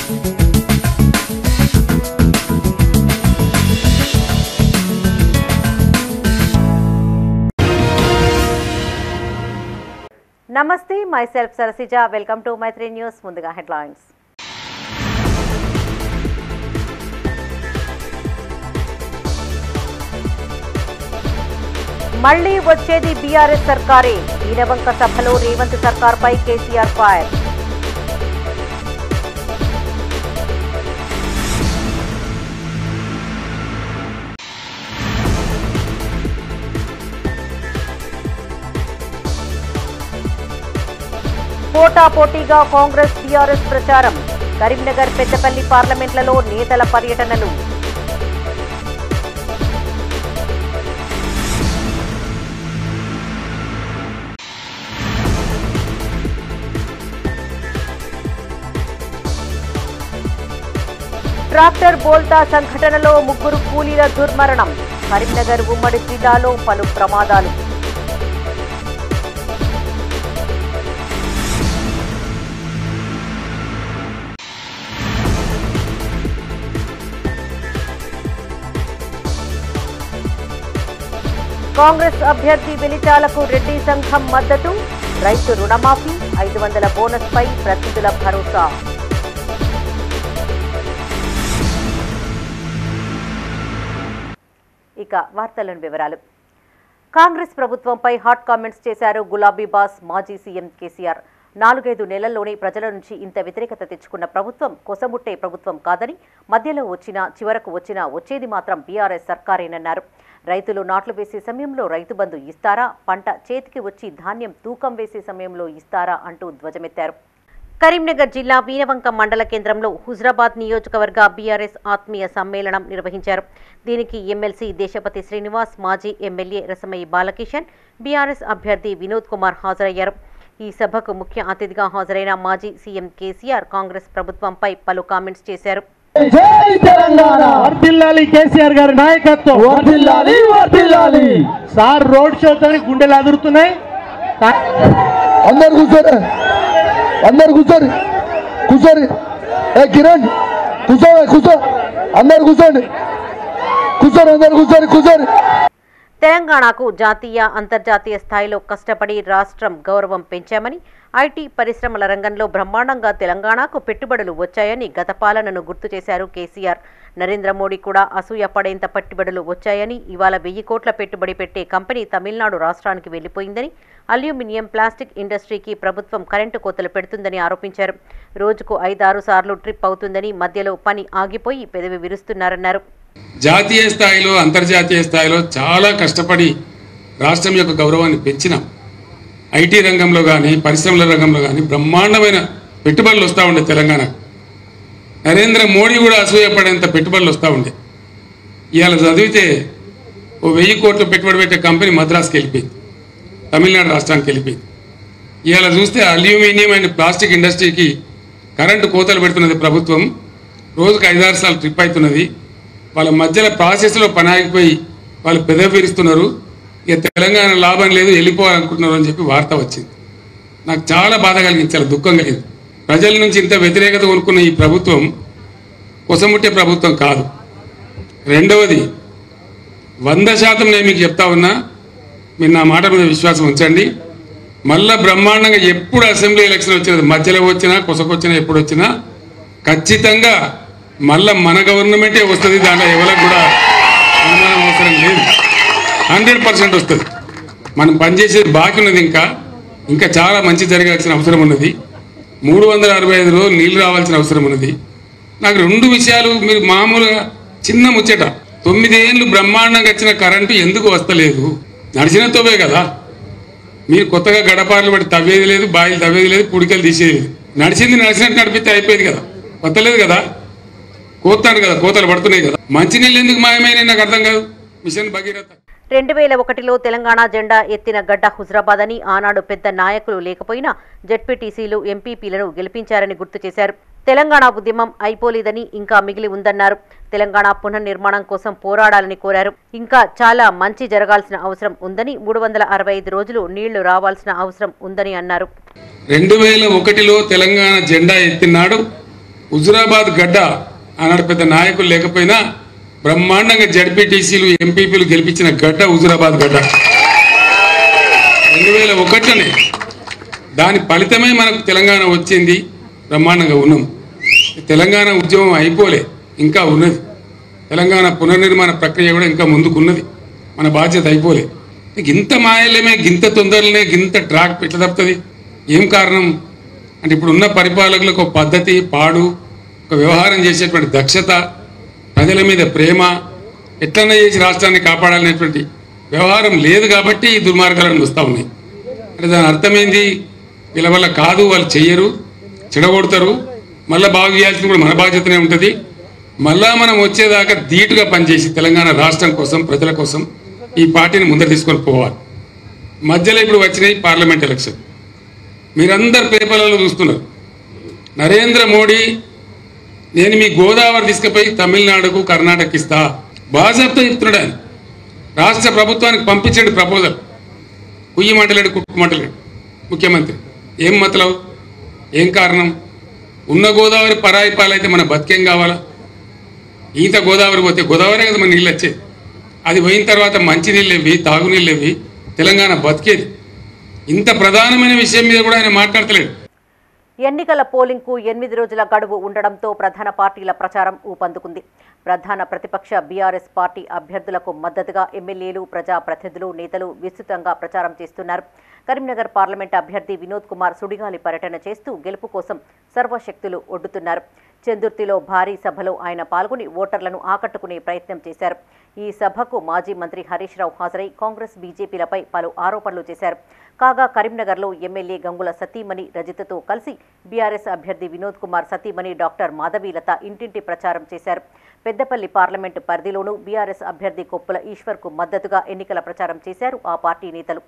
నమస్తే, myself Sarasija. Welcome to Maitri News. ముందుగా headlines. మళ్ళీ వచ్చేది బీఆర్ఎస్ సర్కారే. ఈనవంక సభలో రేవంత్ సర్కార్పై కేసీఆర్ ఫైర్. పోటాపోటీగా కాంగ్రెస్ బీఆర్ఎస్ ప్రచారం. కరీంనగర్, పెద్దపల్లి పార్లమెంట్లలో నేతల పర్యటనలు. ట్రాక్టర్ బోల్తా సంఘటనలో 3 కూలీల దుర్మరణం. కరీంనగర్ ఉమ్మడి జిల్లాలో పలు ప్రమాదాలు. కాంగ్రెస్ అభ్యర్థి వెలిచాలకు రెడ్డి సంఘం మద్దతు. రైతు రుణమాఫీ, 500 బోనస్ పై ప్రతినిధుల భరోసా. ఇక వార్తలను వివరాలు. కాంగ్రెస్ ప్రభుత్వంపై హాట్ కామెంట్స్ చేశారు గులాబీ బాస్ మాజీ సీఎం కేసీఆర్. 4-5 నెలల్లోనే ప్రజల నుంచి ఇంత వ్యతిరేకత తెచ్చుకున్న ప్రభుత్వం కొసముట్టే ప్రభుత్వం కాదని, మధ్యలో వచ్చినా చివరకు వచ్చినా వచ్చేది మాత్రం బీఆర్ఎస్ సర్కారేనన్నారు. రైతులు నాట్లు వేసే సమయంలో రైతు బంధు ఇస్తారా, పంట చేతికి వచ్చి ధాన్యం తూకం వేసే సమయంలో ఇస్తారా అంటూ ధ్వజమెత్తారు. కరీంనగర్ జిల్లా వీనవంక మండల కేంద్రంలో హుజరాబాద్ నియోజకవర్గ బీఆర్ఎస్ ఆత్మీయ సమ్మేళనం నిర్వహించారు. దీనికి ఎమ్మెల్సీ దేశపతి శ్రీనివాస్, మాజీ ఎమ్మెల్యే రసమయ్యి బాలకిషన్, బీఆర్ఎస్ అభ్యర్థి వినోద్ కుమార్ హాజరయ్యారు. ఈ సభకు ముఖ్య అతిథిగా హాజరైన మాజీ సీఎం కేసీఆర్ కాంగ్రెస్ ప్రభుత్వంపై పలు కామెంట్స్ చేశారు. జై తెలంగాణ, వర్ధిల్లాలి కేసీఆర్ గారి నాయకత్వం, వర్ధిల్లాలి వర్ధిల్లాలి. సార్ రోడ్ షోతో గుండెలు అదురుతున్నాయి. అందరు కూర్చోరు, అందరు కూర్చోరు, కూర్చోరు. ఏ కిరణ్ కూర్చో, కూర్చో, అందరు కూర్చోండి, కూర్చోరు, అందరు కూర్చోరు, కూర్చోరు. తెలంగాణకు జాతీయ, అంతర్జాతీయ స్థాయిలో కష్టపడి రాష్ట్రం గౌరవం పెంచామని, ఐటీ పరిశ్రమల రంగంలో బ్రహ్మాండంగా తెలంగాణకు పెట్టుబడులు వచ్చాయని గత పాలనను గుర్తు చేశారు కేసీఆర్. నరేంద్ర మోడీ కూడా అసూయ పడేంత పెట్టుబడులు వచ్చాయని, ఇవాళ 1000 కోట్ల పెట్టుబడి పెట్టే కంపెనీ తమిళనాడు రాష్ట్రానికి వెళ్లిపోయిందని, అల్యూమినియం, ప్లాస్టిక్ ఇండస్ట్రీకి ప్రభుత్వం కరెంటు కోతలు పెడుతుందని ఆరోపించారు. రోజుకు 5-6 సార్లు ట్రిప్ అవుతుందని, మధ్యలో పని ఆగిపోయి పెదవి విరుస్తున్నారన్నారు. జాతీయ స్థాయిలో, అంతర్జాతీయ స్థాయిలో చాలా కష్టపడి రాష్ట్రం యొక్క గౌరవాన్ని పెంచినాం. ఐటీ రంగంలో కానీ, పరిశ్రమల రంగంలో కానీ బ్రహ్మాండమైన పెట్టుబడులు వస్తూ ఉండే తెలంగాణ. నరేంద్ర మోడీ కూడా అసూయపడేంత పెట్టుబడులు వస్తూ ఉండే. ఇవాళ చదివితే 1000 కోట్లు పెట్టుబడి పెట్టే కంపెనీ మద్రాసుకి వెళ్ళిపోయింది, తమిళనాడు రాష్ట్రానికి వెళ్ళిపోయింది. ఇవాళ చూస్తే అల్యూమినియం అండ్ ప్లాస్టిక్ ఇండస్ట్రీకి కరెంటు కోతలు పెడుతున్నది ప్రభుత్వం. రోజుకు 5-6 సార్లు ట్రిప్ అవుతున్నది. వాళ్ళ మధ్యలో ప్రాసెస్లో పని ఆగిపోయి వాళ్ళు పెదవి విరుస్తున్నారు. ఇక తెలంగాణ లాభం లేదు, వెళ్ళిపోవాలనుకుంటున్నారు అని చెప్పి వార్త వచ్చింది. నాకు చాలా బాధ కలిగించాలి, దుఃఖం కలిగింది. ప్రజల నుంచి ఇంత వ్యతిరేకత కొనుక్కున్న ఈ ప్రభుత్వం కొసముట్టే ప్రభుత్వం కాదు. రెండవది, 100% నేను మీకు చెప్తా ఉన్నా, మీరు నా మాట మీద విశ్వాసం ఉంచండి. మళ్ళా బ్రహ్మాండంగా ఎప్పుడు అసెంబ్లీ ఎలక్షన్ వచ్చినది, మధ్యలో వచ్చినా కొసకొచ్చినా ఎప్పుడు వచ్చినా ఖచ్చితంగా మళ్ళా మన గవర్నమెంటే వస్తుంది. దాంట్లో ఎవరికి కూడా అనుమానం అవసరం లేదు. 100% వస్తుంది. మనం పనిచేసేది బాకీ ఉన్నది, ఇంకా చాలా మంచి జరగాల్సిన అవసరం ఉన్నది. 365 రోజులు నీళ్లు రావాల్సిన అవసరం ఉన్నది. నాకు 2 విషయాలు, మీరు మామూలుగా చిన్న ముచ్చట, 9 ఏళ్ళు బ్రహ్మాండంగా వచ్చిన కరెంటు ఎందుకు వస్తలేదు? నడిచిన తోవే కదా. మీరు కొత్తగా గడపార్లు పడి తవ్వేది లేదు, బాయిలు తవ్వేది లేదు, పుడికలు తీసేది లేదు. నడిచినట్టు నడిపితే అయిపోయేది కదా, వస్తలేదు కదా. కోతాను కదా, కోతలు పడుతున్నాయి కదా. మంచినీళ్ళు ఎందుకు మాయమైన నాకు అర్థం కాదు. మిషన్ భగీరథ 2001లో తెలంగాణ జెండా ఎత్తిన గడ్డ హుజరాబాద్ అని, ఆనాడు పెద్ద నాయకులు లేకపోయినా జెడ్పీటీసీలు, ఎంపీపీలను గెలిపించారని గుర్తు చేశారు. తెలంగాణ ఉద్యమం అయిపోలేదని, ఇంకా మిగిలి ఉందన్నారు. తెలంగాణ పునర్నిర్మాణం కోసం పోరాడాలని కోరారు. ఇంకా చాలా మంచి జరగాల్సిన అవసరం ఉందని, 365 రోజులు నీళ్లు రావాల్సిన అవసరం ఉందని అన్నారు. 2001లో తెలంగాణ జెండా ఎత్తినాడు. హుజురాబాద్ గడ్డ ఆనాడు పెద్ద నాయకులు లేకపోయినా బ్రహ్మాండంగా జడ్పీటీసీలు ఎంపీపీలు గెలిపించిన గడ్డ హుజురాబాద్ గడ్డ 2001లోనే. దాని ఫలితమే మనకు తెలంగాణ వచ్చింది. బ్రహ్మాండంగా ఉన్నాం. తెలంగాణ ఉద్యమం అయిపోలే, ఇంకా ఉన్నది. తెలంగాణ పునర్నిర్మాణ ప్రక్రియ కూడా ఇంకా ముందుకున్నది. మన బాధ్యత అయిపోలే. ఇంత మాయలేమే, గింత తొందరలనే, గింత ట్రాక్ ఎట్లా తప్పుతుంది? ఏం కారణం అంటే ఇప్పుడున్న పరిపాలకులకు ఒక పద్ధతి, పాడు, ఒక వ్యవహారం చేసేటువంటి దక్షత, ప్రజల మీద ప్రేమ, ఎట్లన్నా చేసి రాష్ట్రాన్ని కాపాడాలనేటువంటి వ్యవహారం లేదు కాబట్టి ఈ దుర్మార్గాలను వస్తూ ఉన్నాయి. అంటే దాని అర్థమైంది, వీళ్ళ వల్ల కాదు, వాళ్ళు చెయ్యరు, చెడగొడతారు, మళ్ళీ బాగు చేయాల్సింది కూడా మన బాధ్యతనే ఉంటుంది. మళ్ళా మనం వచ్చేదాకా ధీటుగా పనిచేసి తెలంగాణ రాష్ట్రం కోసం, ప్రజల కోసం ఈ పార్టీని ముందర తీసుకొని పోవాలి. మధ్యలో ఇప్పుడు వచ్చినాయి పార్లమెంట్ ఎలక్షన్. మీరందరు పేపర్లలో చూస్తున్నారు. నరేంద్ర మోడీ నేను మీ గోదావరి తీసుకుపోయి తమిళనాడుకు, కర్ణాటకకి ఇస్తా బాజాబ్తో చెప్తున్నాడు. ఆయన రాష్ట్ర ప్రభుత్వానికి పంపించండి ప్రపోజల్. కుయ్యమంటలేడు, కుట్టుమంటలేడు ముఖ్యమంత్రి. ఏం మతలవు, ఏం కారణం? ఉన్న గోదావరి పరాయి పాలైతే మన బతికేం కావాలా? ఈత గోదావరి పోతే గోదావరి కదా మన నీళ్ళు వచ్చేది. అది పోయిన తర్వాత మంచినీళ్ళు ఇవి, తాగునీళ్ళు ఇవి, తెలంగాణ బతికేది. ఇంత ప్రధానమైన విషయం మీద కూడా ఆయన మాట్లాడతలేడు. ఎన్నికల పోలింగ్కు 8 రోజుల గడువు ఉండడంతో ప్రధాన పార్టీల ప్రచారం ఊపందుకుంది. ప్రధాన ప్రతిపక్ష బీఆర్ఎస్ పార్టీ అభ్యర్థులకు మద్దతుగా ఎమ్మెల్యేలు, ప్రజాప్రతినిధులు, నేతలు విస్తృతంగా ప్రచారం చేస్తున్నారు. కరీంనగర్ పార్లమెంట్ అభ్యర్థి వినోద్ కుమార్ సుడిగాలి పర్యటన చేస్తూ గెలుపు కోసం సర్వశక్తులు ఒడ్డుతున్నారు. చందుర్తిలో భారీ సభలో ఆయన పాల్గొని ఓటర్లను ఆకట్టుకునే ప్రయత్నం చేశారు. ఈ సభకు మాజీ మంత్రి హరీష్ రావు హాజరై కాంగ్రెస్, బీజేపీలపై పలు ఆరోపణలు చేశారు. కాగా కరీంనగర్లో ఎమ్మెల్యే గంగుల సతీమణి రజితతో కలిసి బీఆర్ఎస్ అభ్యర్థి వినోద్ కుమార్ సతీమణి డాక్టర్ మాధవీలత ఇంటింటి ప్రచారం చేశారు. పెద్దపల్లి పార్లమెంటు పరిధిలోనూ బీఆర్ఎస్ అభ్యర్థి కొప్పుల ఈశ్వర్కు మద్దతుగా ఎన్నికల ప్రచారం చేశారు ఆ పార్టీ నేతలు.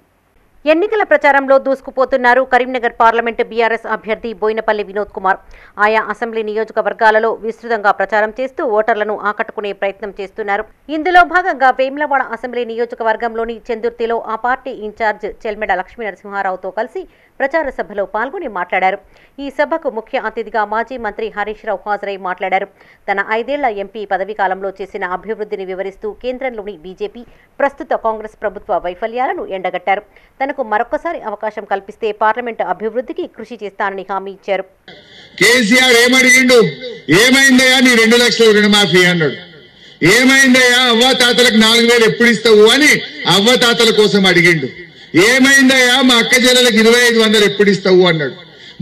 ఎన్నికల ప్రచారంలో దూసుకుపోతున్నారు కరీంనగర్ పార్లమెంటు బీఆర్ఎస్ అభ్యర్థి బోయినపల్లి వినోద్ కుమార్. ఆయా అసెంబ్లీ నియోజకవర్గాలలో విస్తృతంగా ప్రచారం చేస్తూ ఓటర్లను ఆకట్టుకునే ప్రయత్నం చేస్తున్నారు. ఇందులో భాగంగా వేములవాడ అసెంబ్లీ నియోజకవర్గంలోని చందుర్తిలో ఆ పార్టీ ఇన్ఛార్జ్ చెల్మెడ లక్ష్మీనరసింహారావుతో కలిసి ప్రచార సభలో పాల్గొని మాట్లాడారు. ఈ సభకు ముఖ్య అతిథిగా మాజీ మంత్రి హరీష్ రావు హాజరై మాట్లాడారు. తన 5 ఏళ్ల ఎంపీ పదవీ కాలంలో చేసిన అభివృద్ధిని వివరిస్తూ కేంద్రంలోని బీజేపీ, ప్రస్తుత కాంగ్రెస్ ప్రభుత్వ వైఫల్యాలను ఎండగట్టారు. తనకు మరొకసారి అవకాశం కల్పిస్తే పార్లమెంటు అభివృద్ధికి కృషి చేస్తానని హామీ ఇచ్చారు. కేసీఆర్ ఏమడిగిండు? ఏమైందయ్యా నీ 2 లక్షల రుణమాఫీ అన్నాడు. ఏమైందయ్యా అవ్వాతాతలకు 4000 ఎప్పుడు ఇస్తావు అని అవ్వాతాతల కోసం అడిగిండు. ఏమైందయ్యా మా అక్క చెల్లెలకు 2500 ఎప్పుడు ఇస్తావు అన్నాడు.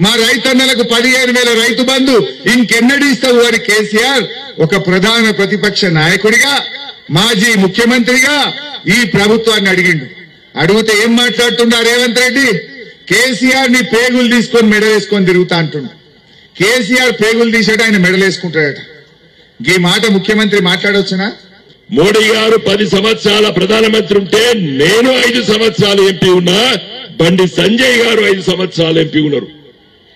మా రైతన్నలకు 15,000 రైతు బంధు ఇంకెన్నడూ ఇస్తావు అని కేసీఆర్ ఒక ప్రధాన ప్రతిపక్ష నాయకుడిగా, మాజీ ముఖ్యమంత్రిగా ఈ ప్రభుత్వాన్ని అడిగిండు. అడిగితే ఏం మాట్లాడుతుండ రేవంత్ రెడ్డి? కేసీఆర్ ని పేగులు తీసుకొని మెడలేసుకొని తిరుగుతా అంటుండు. కేసీఆర్ పేగులు తీసాడు, ఆయన మెడలేసుకుంటాడట. ఈ మాట ముఖ్యమంత్రి మాట్లాడొచ్చునా? మోడీ గారు 10 సంవత్సరాల ప్రధానమంత్రి ఉంటే నేను 5 సంవత్సరాలు ఎంపీ ఉన్నా. బండి సంజయ్ గారు 5 సంవత్సరాలు ఎంపీ ఉన్నారు.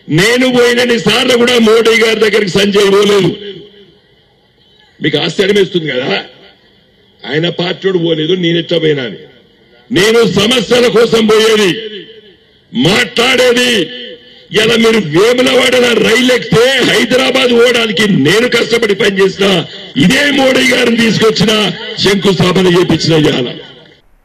నేను పోయినన్ని సార్లు కూడా మోడీ గారి దగ్గరికి సంజయ్ పోలేదు. మీకు ఆశ్చర్యం వేస్తుంది కదా, ఆయన పార్టీడు పోలేదు, నేనెట్లా పోయినా. నేను సమస్యల కోసం పోయేది, మాట్లాడేది. ఇలా మీరు వేములవాడ రైలు ఎక్కితే హైదరాబాద్ పోవడానికి నేను కష్టపడి పనిచేసిన ఇదే మోడీ గారిని తీసుకొచ్చిన శంకుస్థాపన చేపించిన ఇవాళ.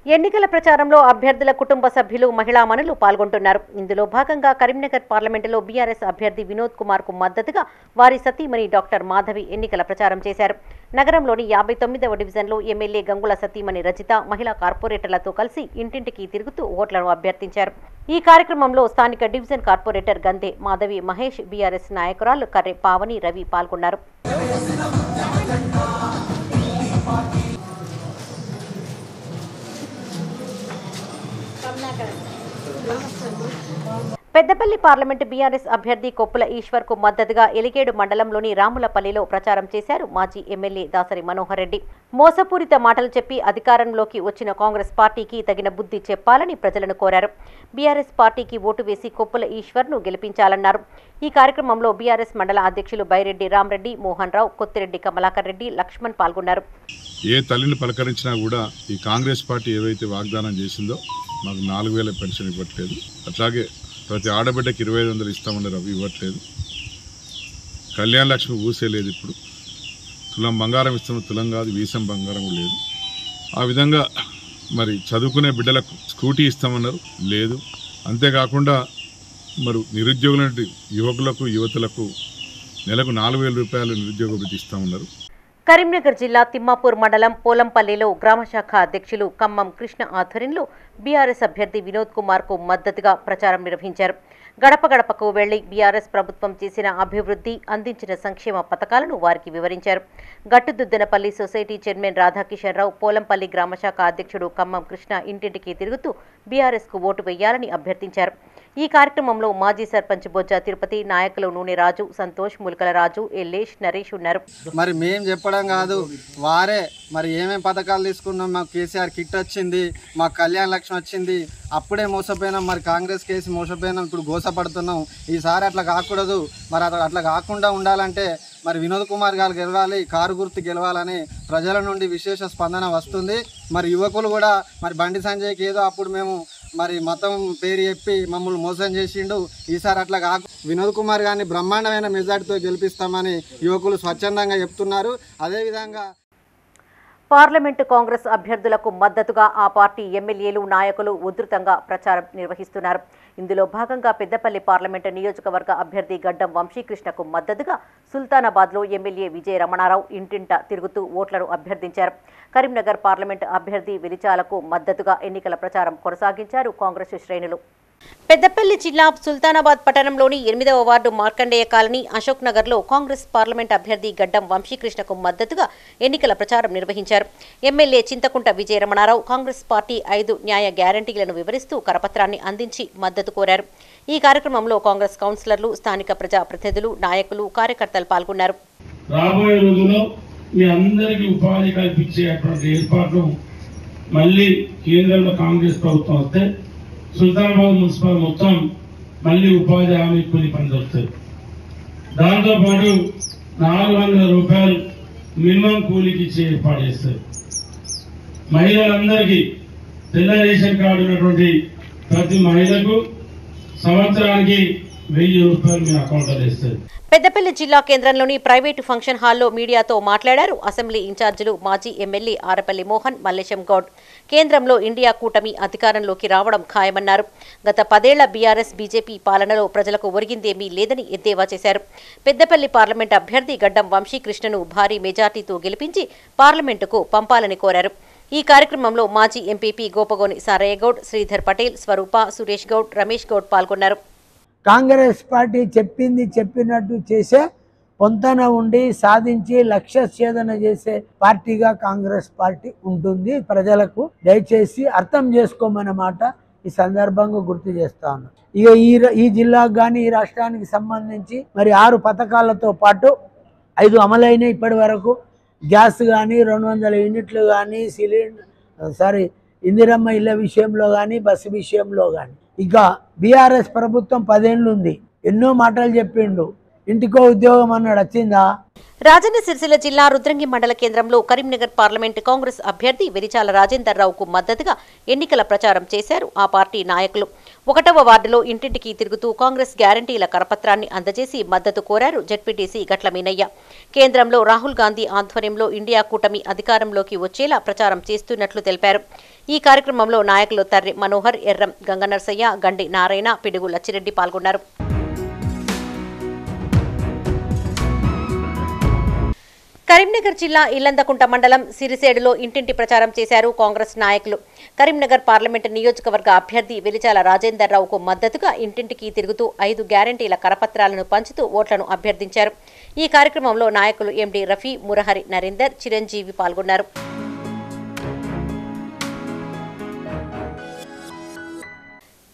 ఎన్నికల ప్రచారంలో అభ్యర్థుల కుటుంబ సభ్యులు, మహిళామణులు పాల్గొంటున్నారు. ఇందులో భాగంగా కరీంనగర్ పార్లమెంటులో బీఆర్ఎస్ అభ్యర్థి వినోద్ కుమార్ కు మద్దతుగా వారి సతీమణి డాక్టర్ మాధవి ఎన్నికల ప్రచారం చేశారు. నగరంలోని 59వ డివిజన్లో ఎమ్మెల్యే గంగుల సతీమణి రజిత మహిళా కార్పొరేటర్లతో కలిసి ఇంటింటికి తిరుగుతూ ఓట్లను అభ్యర్థించారు. ఈ కార్యక్రమంలో స్థానిక division corporator గంధే Madhavi Mahesh, BRS నాయకురాలు కర్రె పావని రవి పాల్గొన్నారు. పెద్దపల్లి పార్లమెంటు బీఆర్ఎస్ అభ్యర్థి కొప్పుల ఈశ్వర్ కు మద్దతుగా ఎలిగేడు మండలంలోని రాములపల్లిలో ప్రచారం చేశారు మాజీ ఎమ్మెల్యే దాసరి మనోహర్ రెడ్డి. మోసపూరిత మాటలు చెప్పి అధికారంలోకి వచ్చిన కాంగ్రెస్ పార్టీకి తగిన బుద్ధి చెప్పాలని ప్రజలను కోరారు. బీఆర్ఎస్ పార్టీకి ఓటు వేసి కొప్పుల ఈశ్వర్ ను గెలిపించాలన్నారు. ఈ కార్యక్రమంలో బీఆర్ఎస్ మండల అధ్యక్షులు బైరెడ్డి రామరెడ్డి, మోహన్ రావు, కొత్తిరెడ్డి కమలాకర్ రెడ్డి, లక్ష్మణ్ పాల్గొన్నారు. ఏ తల్లిని పలకరించినా కూడా ఈ కాంగ్రెస్ పార్టీ ఏవైతే వాగ్దానం చేసిందో మాకు 4000 పెన్షన్ ఇవ్వట్లేదు, అట్లాగే ప్రతి ఆడబిడ్డకి 2500 ఇస్తామన్నారు, అవి ఇవ్వట్లేదు. కళ్యాణ లక్ష్మి ఊసేలేదు. ఇప్పుడు తులం బంగారం ఇస్తున్నాం, తులం కాదు వీసం బంగారం లేదు. ఆ విధంగా మరి చదువుకునే బిడ్డలకు స్కూటీ ఇస్తామన్నారు, లేదు. అంతేకాకుండా మరి నిరుద్యోగుల యువకులకు యువతులకు నెలకు 4,000 రూపాయలు నిరుద్యోగ వృత్తి ఇస్తామన్నారు. కరీంనగర్ జిల్లా తిమ్మాపూర్ మండలం పోలంపల్లిలో గ్రామశాఖ అధ్యక్షులు ఖమ్మం కృష్ణ ఆధ్వర్యంలో బీఆర్ఎస్ అభ్యర్థి వినోద్ కుమార్కు మద్దతుగా ప్రచారం నిర్వహించారు. గడప గడపకు వెళ్లి బీఆర్ఎస్ ప్రభుత్వం చేసిన అభివృద్ధి, అందించిన సంక్షేమ పథకాలను వారికి వివరించారు. గట్టుదుద్దనపల్లి సొసైటీ చైర్మన్ రాధాకిషన్ రావు పోలంపల్లి గ్రామశాఖ అధ్యక్షుడు ఖమ్మం కృష్ణ ఇంటింటికి తిరుగుతూ బీఆర్ఎస్కు ఓటు వేయాలని అభ్యర్థించారు. ఈ కార్యక్రమంలో మాజీ సర్పంచ్ బొజ్జా తిరుపతి, నాయకులు నూనె రాజు, సంతోష్, ముల్కల రాజు, ఎల్లేష్, నరేష్ ఉన్నారు. మరి మేం చెప్పడం కాదు, వారే మరి ఏమేమి పథకాలు తీసుకున్నాం, మాకు కేసీఆర్ కిట్ వచ్చింది, మాకు కళ్యాణ లక్ష్మి వచ్చింది, అప్పుడే మోసపోయినాం, మరి కాంగ్రెస్ కేసు మోసపోయినాం, ఇప్పుడు గోసపడుతున్నాం. ఈసారి అట్లా కాకూడదు, మరి అట్లా కాకుండా ఉండాలంటే మరి వినోద్ కుమార్ గారు గెలవాలి, కారు గుర్తు గెలవాలని ప్రజల నుండి విశేష స్పందన వస్తుంది. మరి యువకులు కూడా మరి బండి సంజయ్కి ఏదో అప్పుడు మేము మరి మతం పేరు చెప్పి మమ్మల్ని మోసం చేసిండు, ఈసారి అట్లా కాకు వినోద్ కుమార్ గారిని బ్రహ్మాండమైన మెజార్టీతో గెలిపిస్తామని యువకులు స్వచ్ఛందంగా చెప్తున్నారు. అదేవిధంగా పార్లమెంటు కాంగ్రెస్ అభ్యర్థులకు మద్దతుగా ఆ పార్టీ ఎమ్మెల్యేలు, నాయకులు ఉధృతంగా ప్రచారం నిర్వహిస్తున్నారు. ఇందులో భాగంగా పెద్దపల్లి పార్లమెంటు నియోజకవర్గ అభ్యర్థి గడ్డం వంశీకృష్ణకు మద్దతుగా సుల్తానాబాద్లో ఎమ్మెల్యే విజయ రమణారావు ఇంటింట తిరుగుతూ ఓట్లను అభ్యర్థించారు. కరీంనగర్ పార్లమెంటు అభ్యర్థి వెలిచాలకు మద్దతుగా ఎన్నికల ప్రచారం కొనసాగించారు కాంగ్రెస్ శ్రేణులు. పెద్దపల్లి జిల్లా సుల్తానాబాద్ పట్టణంలోని 8వ వార్డు మార్కండేయ కాలనీ అశోక్ నగర్లో కాంగ్రెస్ పార్లమెంట్ అభ్యర్థి గడ్డం వంశీకృష్ణకు మద్దతుగా ఎన్నికల ప్రచారం నిర్వహించారు. ఎమ్మెల్యే చింతకుంట విజయ రమణారావు కాంగ్రెస్ పార్టీ 5 న్యాయ గ్యారంటీలను వివరిస్తూ కరపత్రాన్ని అందించి మద్దతు కోరారు. ఈ కార్యక్రమంలో కాంగ్రెస్ కౌన్సిలర్లు, స్థానిక ప్రజా ప్రతినిధులు, నాయకులు, కార్యకర్తలు పాల్గొన్నారు. రాబోయే రోజుల్లో మీ అందరికీ ఉపాధి కల్పించేటువంటి ఏర్పాట్లు మళ్ళీ కేంద్రంలో కాంగ్రెస్ ప్రభుత్వం వస్తే సుల్తానాబాద్ మున్సిపల్ మొత్తం మళ్ళీ ఉపాధి హామీ కూలి పనులు వస్తాయి. దాంతోపాటు 400 రూపాయలు మినిమం కూలీకి ఇచ్చే ఏర్పాటు చేస్తారు. మహిళలందరికీ తెల్ల రేషన్ కార్డు ఉన్నటువంటి ప్రతి మహిళకు సంవత్సరానికి 1000 రూపాయలు మీ అకౌంట్లో వేస్తారు. పెద్దపల్లి జిల్లా కేంద్రంలోని ప్రైవేటు ఫంక్షన్ హాల్లో మీడియాతో మాట్లాడారు అసెంబ్లీ ఇన్ఛార్జీలు మాజీ ఎమ్మెల్యే ఆరపల్లి మోహన్, మల్లేశం గౌడ్. కేంద్రంలో ఇండియా కూటమి అధికారంలోకి రావడం ఖాయమన్నారు. గత 10 ఏళ్ల బీఆర్ఎస్ బీజేపీ పాలనలో ప్రజలకు ఒరిగిందేమీ లేదని ఎద్దేవా చేశారు. పెద్దపల్లి పార్లమెంట్ అభ్యర్థి గడ్డం వంశీకృష్ణను భారీ మెజార్టీతో గెలిపించి పార్లమెంటుకు పంపాలని కోరారు. ఈ కార్యక్రమంలో మాజీ ఎంపీపీ గోపగోని సారయ్య గౌడ్, శ్రీధర్ పటేల్, స్వరూప, సురేష్ గౌడ్, రమేష్ గౌడ్ పాల్గొన్నారు. కాంగ్రెస్ పార్టీ చెప్పింది చెప్పినట్టు చేసే పొంతన ఉండి సాధించి లక్ష్య ఛేదన చేసే పార్టీగా కాంగ్రెస్ పార్టీ ఉంటుంది. ప్రజలకు దయచేసి అర్థం చేసుకోమన్నమాట ఈ సందర్భంగా గుర్తు చేస్తా ఉన్నాం. ఇక ఈ జిల్లాకు కానీ ఈ రాష్ట్రానికి సంబంధించి మరి 6 పథకాలతో పాటు 5 అమలైన ఇప్పటి వరకు గ్యాస్ కానీ 200 యూనిట్లు కానీ ఇందిరమ్మ ఇళ్ల విషయంలో కానీ బస్సు విషయంలో కానీ. ఇక బీఆర్ఎస్ ప్రభుత్వం 10 ఏళ్ళు ఉంది, ఎన్నో మాటలు చెప్పిండు, ఇంటికో ఉద్యోగం అన్నాడు, వచ్చిందా? రాజన్న సిరిసిల్ల జిల్లా రుద్రంగి మండల కేంద్రంలో కరీంనగర్ పార్లమెంటు కాంగ్రెస్ అభ్యర్థి వెలిచాల రాజేందర్ రావుకు మద్దతుగా ఎన్నికల ప్రచారం చేశారు ఆ పార్టీ నాయకులు. 1వ వార్డులో ఇంటింటికి తిరుగుతూ కాంగ్రెస్ గ్యారంటీల కరపత్రాన్ని అందజేసి మద్దతు కోరారు జెడ్పీటీసీ గట్ల మీనయ్య. కేంద్రంలో రాహుల్ గాంధీ ఆధ్వర్యంలో ఇండియా కూటమి అధికారంలోకి వచ్చేలా ప్రచారం చేస్తున్నట్లు తెలిపారు. ఈ కార్యక్రమంలో నాయకులు తర్రి మనోహర్, ఎర్రం గంగనర్సయ్య, గండి నారాయణ, పిడుగు లచ్చిరెడ్డి పాల్గొన్నారు. కరీంనగర్ జిల్లా ఇల్లందకుంట మండలం సిరిసేడులో ఇంటింటి ప్రచారం చేశారు కాంగ్రెస్ నాయకులు. కరీంనగర్ పార్లమెంటు నియోజకవర్గ అభ్యర్థి వెలిచాల రాజేందర్ రావుకు మద్దతుగా ఇంటింటికి తిరుగుతూ 5 గ్యారంటీల కరపత్రాలను పంచుతూ ఓట్లను అభ్యర్థించారు. ఈ కార్యక్రమంలో నాయకులు ఎండి రఫీ, మురహరి నరేందర్, చిరంజీవి పాల్గొన్నారు.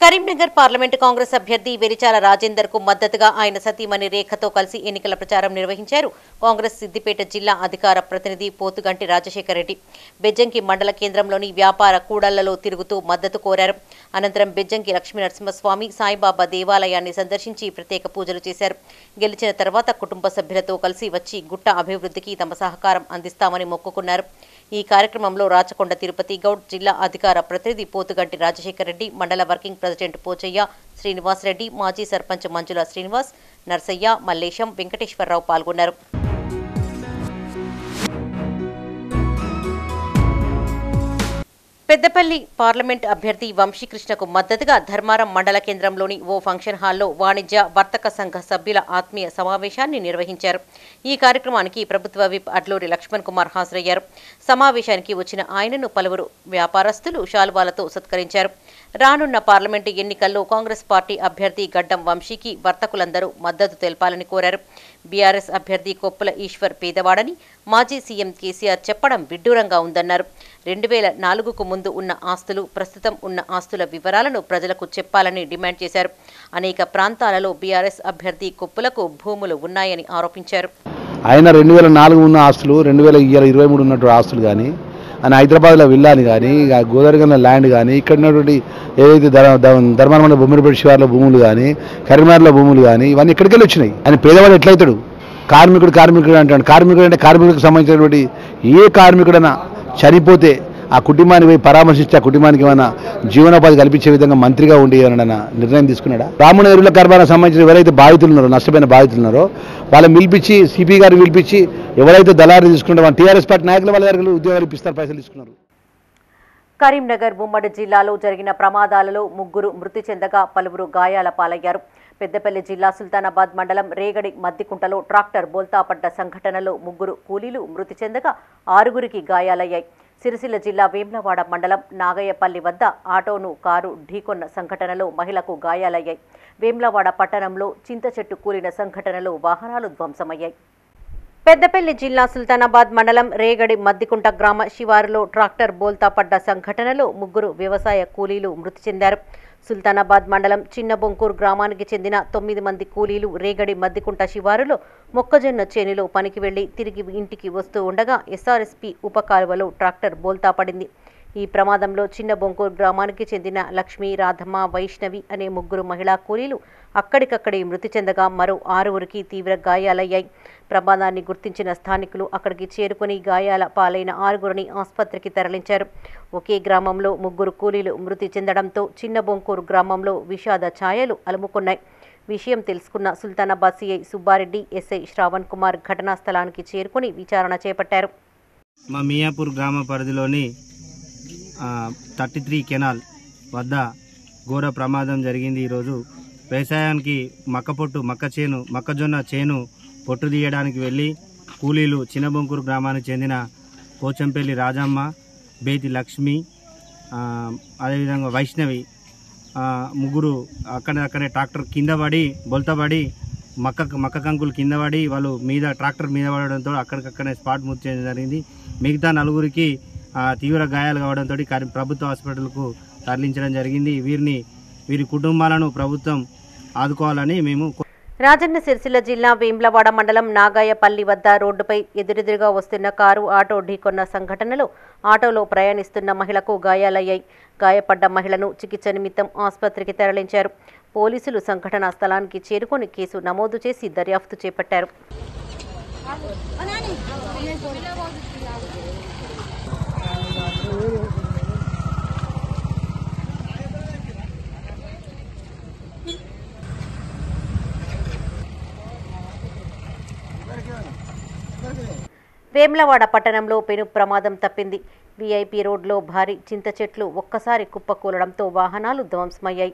కరీంనగర్ పార్లమెంటు కాంగ్రెస్ అభ్యర్థి వెలిచాల రాజేందర్ కు మద్దతుగా ఆయన సతీమణి రేఖతో కలిసి ఎన్నికల ప్రచారం నిర్వహించారు కాంగ్రెస్ సిద్దిపేట జిల్లా అధికార ప్రతినిధి పోతుగంటి రాజశేఖర్ రెడ్డి. బెజ్జంకి మండల కేంద్రంలోని వ్యాపార కూడళ్లలో తిరుగుతూ మద్దతు కోరారు. అనంతరం బెజ్జంకి లక్ష్మీనరసింహస్వామి, సాయిబాబా దేవాలయాన్ని సందర్శించి ప్రత్యేక పూజలు చేశారు. గెలిచిన తర్వాత కుటుంబ సభ్యులతో కలిసి వచ్చి గుట్ట అభివృద్ధికి తమ సహకారం అందిస్తామని మొక్కుకున్నారు. ఈ కార్యక్రమంలో రాచకొండ తిరుపతి గౌడ్, జిల్లా అధికార ప్రతినిధి పోతుగంటి రాజశేఖర్ రెడ్డి, మండల వర్కింగ్ ప్రెసిడెంట్ పోచయ్య, శ్రీనివాస్ రెడ్డి, మాజీ సర్పంచ్ మంజుల శ్రీనివాస్, నర్సయ్య, మల్లేశం, వెంకటేశ్వరరావు పాల్గొన్నారు. పెద్దపల్లి పార్లమెంట్ అభ్యర్థి వంశీకృష్ణకు మద్దతుగా ధర్మారం మండల కేంద్రంలోని ఓ ఫంక్షన్ హాల్లో వాణిజ్య వర్తక సంఘ సభ్యుల ఆత్మీయ సమావేశాన్ని నిర్వహించారు. ఈ కార్యక్రమానికి ప్రభుత్వ విప్ అడ్లూరి లక్ష్మణ్ కుమార్ హాజరయ్యారు. సమావేశానికి వచ్చిన ఆయనను పలువురు వ్యాపారస్తులు శాలువాలతో సత్కరించారు. రానున్న పార్లమెంటు ఎన్నికల్లో కాంగ్రెస్ పార్టీ అభ్యర్థి గడ్డం వంశీకి వర్తకులందరూ మద్దతు తెలపాలని కోరారు. బీఆర్ఎస్ అభ్యర్థి కొప్పుల ఈశ్వర్ పేదవాడని మాజీ సీఎం కేసీఆర్ చెప్పడం విడ్డూరంగా ఉందన్నారు. 2004కు ముందు ఉన్న ఆస్తులు, ప్రస్తుతం ఉన్న ఆస్తుల వివరాలను ప్రజలకు చెప్పాలని డిమాండ్ చేశారు. అనేక ప్రాంతాలలో బీఆర్ఎస్ అభ్యర్థి కొప్పులకు భూములు ఉన్నాయని ఆరోపించారు. ఆయన 2004 ఉన్న ఆస్తులు, 2023 ఉన్నటువంటి ఆస్తులు కానీ, ఆయన హైదరాబాద్లో విల్లాని కానీ, గోదావరిగంలో ల్యాండ్ కానీ, ఇక్కడ ఉన్నటువంటి ఏదైతే ధర్మాన బొమ్మిడిపేట శివార్లో భూములు కానీ, కరీంనగర్లో భూములు కానీ, ఇవన్నీ ఎక్కడికి వెళ్ళి వచ్చినాయి. ఆయన పేదవాడు ఎట్లయితాడు? కార్మికుడు అంటాడు. కార్మికుడు అంటే కార్మికుడికి సంబంధించినటువంటి ఏ కార్మికుడైనా చనిపోతే ఆ కుటుంబాన్ని పోయి పరామర్శించి ఆ కుటుంబానికి ఏమైనా జీవనోపాధి కల్పించే విధంగా మంత్రిగా ఉండి ఏమైనా నిర్ణయం తీసుకున్నాడా? రాముడు ఎరువుల కార్బానికి సంబంధించిన ఎవరైతే బాధితులు ఉన్నారో, నష్టపోయిన బాధితులు ఉన్నారో వాళ్ళని పిలిపించి, సిపి గారిని పిలిపించి ఎవరైతే దళారీ తీసుకుంటారో వాళ్ళ టీఆర్ఎస్ పార్టీ నాయకులు వాళ్ళ దగ్గర ఉద్యోగాలు ఇప్పిస్తారు, పైసలు తీసుకున్నారు. కరీంనగర్ ఉమ్మడి జిల్లాలో జరిగిన ప్రమాదాలలో 3 మృతి చెందగా పలువురు గాయాల పాలయ్యారు. పెద్దపల్లి జిల్లా సుల్తానాబాద్ మండలం రేగడి మద్దికుంటలో ట్రాక్టర్ బోల్తాపడ్డ సంఘటనలో 3 కూలీలు మృతి చెందగా 6గురికి గాయాలయ్యాయి. సిరిసిల్ల జిల్లా వేమ్లవాడ మండలం నాగయ్యపల్లి వద్ద ఆటోను కారు ఢీకొన్న సంఘటనలో మహిళకు గాయాలయ్యాయి. వేమ్లవాడ పట్టణంలో చింత చెట్టు కూలిన సంఘటనలో వాహనాలు ధ్వంసమయ్యాయి. పెద్దపల్లి జిల్లా సుల్తానాబాద్ మండలం రేగడి మద్దికుంట గ్రామ శివారులో ట్రాక్టర్ బోల్తాపడ్డ సంఘటనలో 3 వ్యవసాయ కూలీలు మృతి చెందారు. సుల్తానాబాద్ మండలం చిన్న బొంకూరు గ్రామానికి చెందిన 9 మంది కూలీలు రేగడి మద్దికుంట శివారులో మొక్కజొన్న చేనులో పనికి వెళ్లి తిరిగి ఇంటికి వస్తూ ఉండగా ఎస్ఆర్ఎస్పీ ఉపకాలువలో ట్రాక్టర్ బోల్తా పడింది. ఈ ప్రమాదంలో చిన్న బొంకూరు గ్రామానికి చెందిన లక్ష్మీ, రాధమ్మ, వైష్ణవి అనే 3 మహిళా కూలీలు అక్కడికక్కడే మృతి చెందగా మరో 6గురికి తీవ్ర గాయాలయ్యాయి. ప్రమాదాన్ని గుర్తించిన స్థానికులు అక్కడికి చేరుకుని గాయాల పాలైన 6గురిని ఆసుపత్రికి తరలించారు. ఒకే గ్రామంలో 3 కూలీలు మృతి చెందడంతో చిన్న బొంకూరు గ్రామంలో విషాద ఛాయలు అలుముకున్నాయి. విషయం తెలుసుకున్న సుల్తానాబాద్ సిఐ సుబ్బారెడ్డి, ఎస్ఐ శ్రావణ్ కుమార్ ఘటనా స్థలానికి చేరుకుని విచారణ చేపట్టారు. మా మియాపూర్ గ్రామ పరిధిలోని 33 కెనాల్ వద్ద ఘోర ప్రమాదం జరిగింది. ఈరోజు వ్యవసాయానికి మొక్కజొన్న చేను పొట్టు తీయడానికి వెళ్ళి కూలీలు చిన్నబొంకూరు గ్రామానికి చెందిన పోచంపల్లి రాజమ్మ, బేతి లక్ష్మి, అదేవిధంగా వైష్ణవి 3 అక్కడే ట్రాక్టర్ కింద పడి బొల్తబడి మక్క కంకులు కింద పడి వాళ్ళు ట్రాక్టర్ మీద పడడంతో అక్కడికక్కడే స్పాట్ మృతి చేయడం జరిగింది. మిగతా 4గురికి తీవ్ర గాయాలు కావడంతో ప్రభుత్వ హాస్పిటల్కు తరలించడం జరిగింది. వీరి కుటుంబాలను ప్రభుత్వం ఆదుకోవాలని మేము. రాజన్న సిరిసిల్ల జిల్లా వేమ్లవాడ మండలం నాగాయపల్లి వద్ద రోడ్డుపై ఎదురెదురుగా వస్తున్న కారు ఆటో ఢీకొన్న సంఘటనలో ఆటోలో ప్రయాణిస్తున్న మహిళకు గాయాలయ్యాయి. గాయపడ్డ మహిళను చికిత్స నిమిత్తం ఆసుపత్రికి తరలించారు. పోలీసులు సంఘటనా స్థలానికి చేరుకొని కేసు నమోదు చేసి దర్యాప్తు చేపట్టారు. వేమ్లవాడ పట్టణంలో పెను ప్రమాదం తప్పింది. వీఐపీ రోడ్లో భారీ చింత చెట్లు ఒక్కసారి కుప్పకూలడంతో వాహనాలు ధ్వంసమయ్యాయి.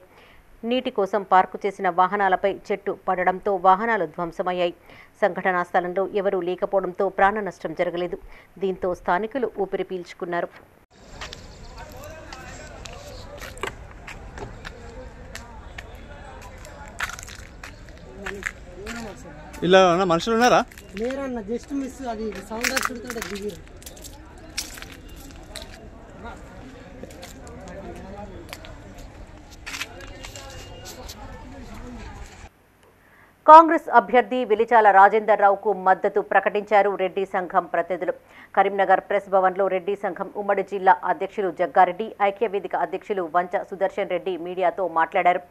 నీటి కోసం పార్కు చేసిన వాహనాలపై చెట్టు పడడంతో వాహనాలు ధ్వంసమయ్యాయి. సంఘటనా స్థలంలో ఎవరూ లేకపోవడంతో ప్రాణ నష్టం జరగలేదు. దీంతో స్థానికులు ఊపిరి పీల్చుకున్నారు. ఇలా మనుషులు ఉన్నారా? లేరన్న, జస్ట్ మిస్. అది సౌండ్ వస్తుంటే దిగిరు. కాంగ్రెస్ అభ్యర్థి వెలిచాల రాజేందర్ రావుకు మద్దతు ప్రకటించారు రెడ్డి సంఘం ప్రతినిధులు. కరీంనగర్ ప్రెస్ భవన్లో రెడ్డి సంఘం ఉమ్మడి జిల్లా అధ్యక్షులు జగ్గారెడ్డి, ఐక్యవేదిక అధ్యక్షులు వంచ సుదర్శన్ రెడ్డి మీడియాతో మాట్లాడారు.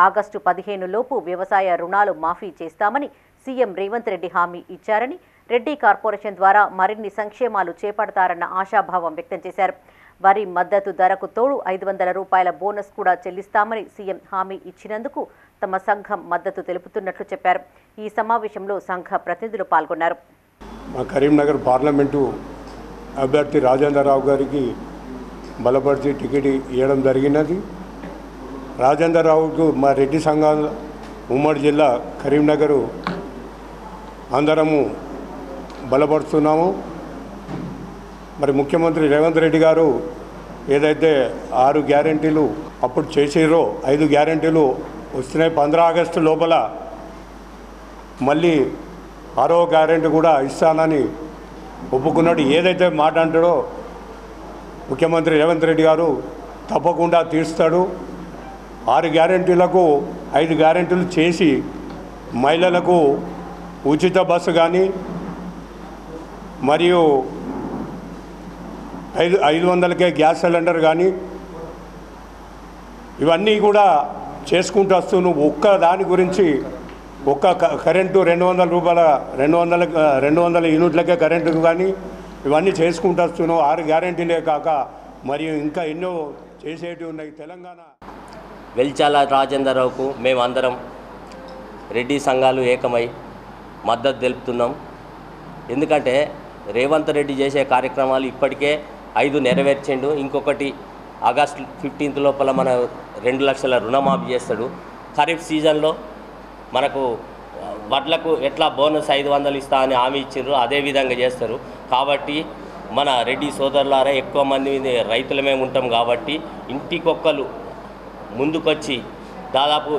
ఆగస్టు 15 లోపు వ్యవసాయ రుణాలు మాఫీ చేస్తామని సీఎం రేవంత్ రెడ్డి హామీ ఇచ్చారని, రెడ్డి కార్పొరేషన్ ద్వారా మరిన్ని సంక్షేమాలు చేపడతారన్న ఆశాభావం వ్యక్తం చేశారు. వరి మద్దతు ధరకు తోడు 500 రూపాయల బోనస్ కూడా చెల్లిస్తామని సీఎం హామీ ఇచ్చినందుకు తమ సంఘం మద్దతు తెలుపుతున్నట్లు చెప్పారు. ఈ సమావేశంలో సంఘ ప్రతినిధులు పాల్గొన్నారు. మా కరీంనగర్ పార్లమెంటు అభ్యర్థి రాజేంద్రరావు గారికి బలపరిచి టికెట్ ఇవ్వడం జరిగినది. రాజేంద్రరావుకు మా రెడ్డి సంఘాల ఉమ్మడి జిల్లా కరీంనగర్ అందరము బలపరుస్తున్నాము. మరి ముఖ్యమంత్రి రేవంత్ రెడ్డి గారు ఏదైతే 6 గ్యారెంటీలు అప్పుడు చేసిరో 5 గ్యారెంటీలు వస్తున్నాయి. 15 ఆగస్టు లోపల మళ్ళీ 6వ గ్యారెంటీ కూడా ఇస్తానని ఒప్పుకున్నాడు. ఏదైతే మాట అంటాడో ముఖ్యమంత్రి రేవంత్ రెడ్డి గారు తప్పకుండా తీరుస్తాడు. 6 గ్యారెంటీలకు 5 గ్యారెంటీలు చేసి మహిళలకు ఉచిత బస్సు కానీ మరియు 500కే గ్యాస్ సిలిండర్ కానీ ఇవన్నీ కూడా చేసుకుంటూ వస్తూ ఒక్క దాని గురించి ఒక్క కరెంటు 200 రూపాయల 200 యూనిట్లకే కరెంటు కానీ ఇవన్నీ చేసుకుంటూ వస్తున్నాం. 6 గ్యారెంటీలే కాక మరియు ఇంకా ఎన్నో చేసేటివి ఉన్నాయి. తెలంగాణ వెల్చాల రాజేంద్రరావుకు మేమందరం రెడ్డి సంఘాలు ఏకమై మద్దతు తెలుపుతున్నాం. ఎందుకంటే రేవంత్ రెడ్డి చేసే కార్యక్రమాలు ఇప్పటికే 5 నెరవేర్చిండు. ఇంకొకటి ఆగస్టు 15 లోపల మన 2 లక్షల రుణమాఫీ చేస్తాడు. ఖరీఫ్ సీజన్లో మనకు వడ్లకు ఎట్లా బోనస్ 500 ఇస్తా అని హామీ ఇచ్చారు, అదేవిధంగా చేస్తారు. కాబట్టి మన రెడ్డి సోదరులారా ఎక్కువ మంది రైతులమే ఉంటాం కాబట్టి ఇంటికొక్కరు ముందుకొచ్చి దాదాపు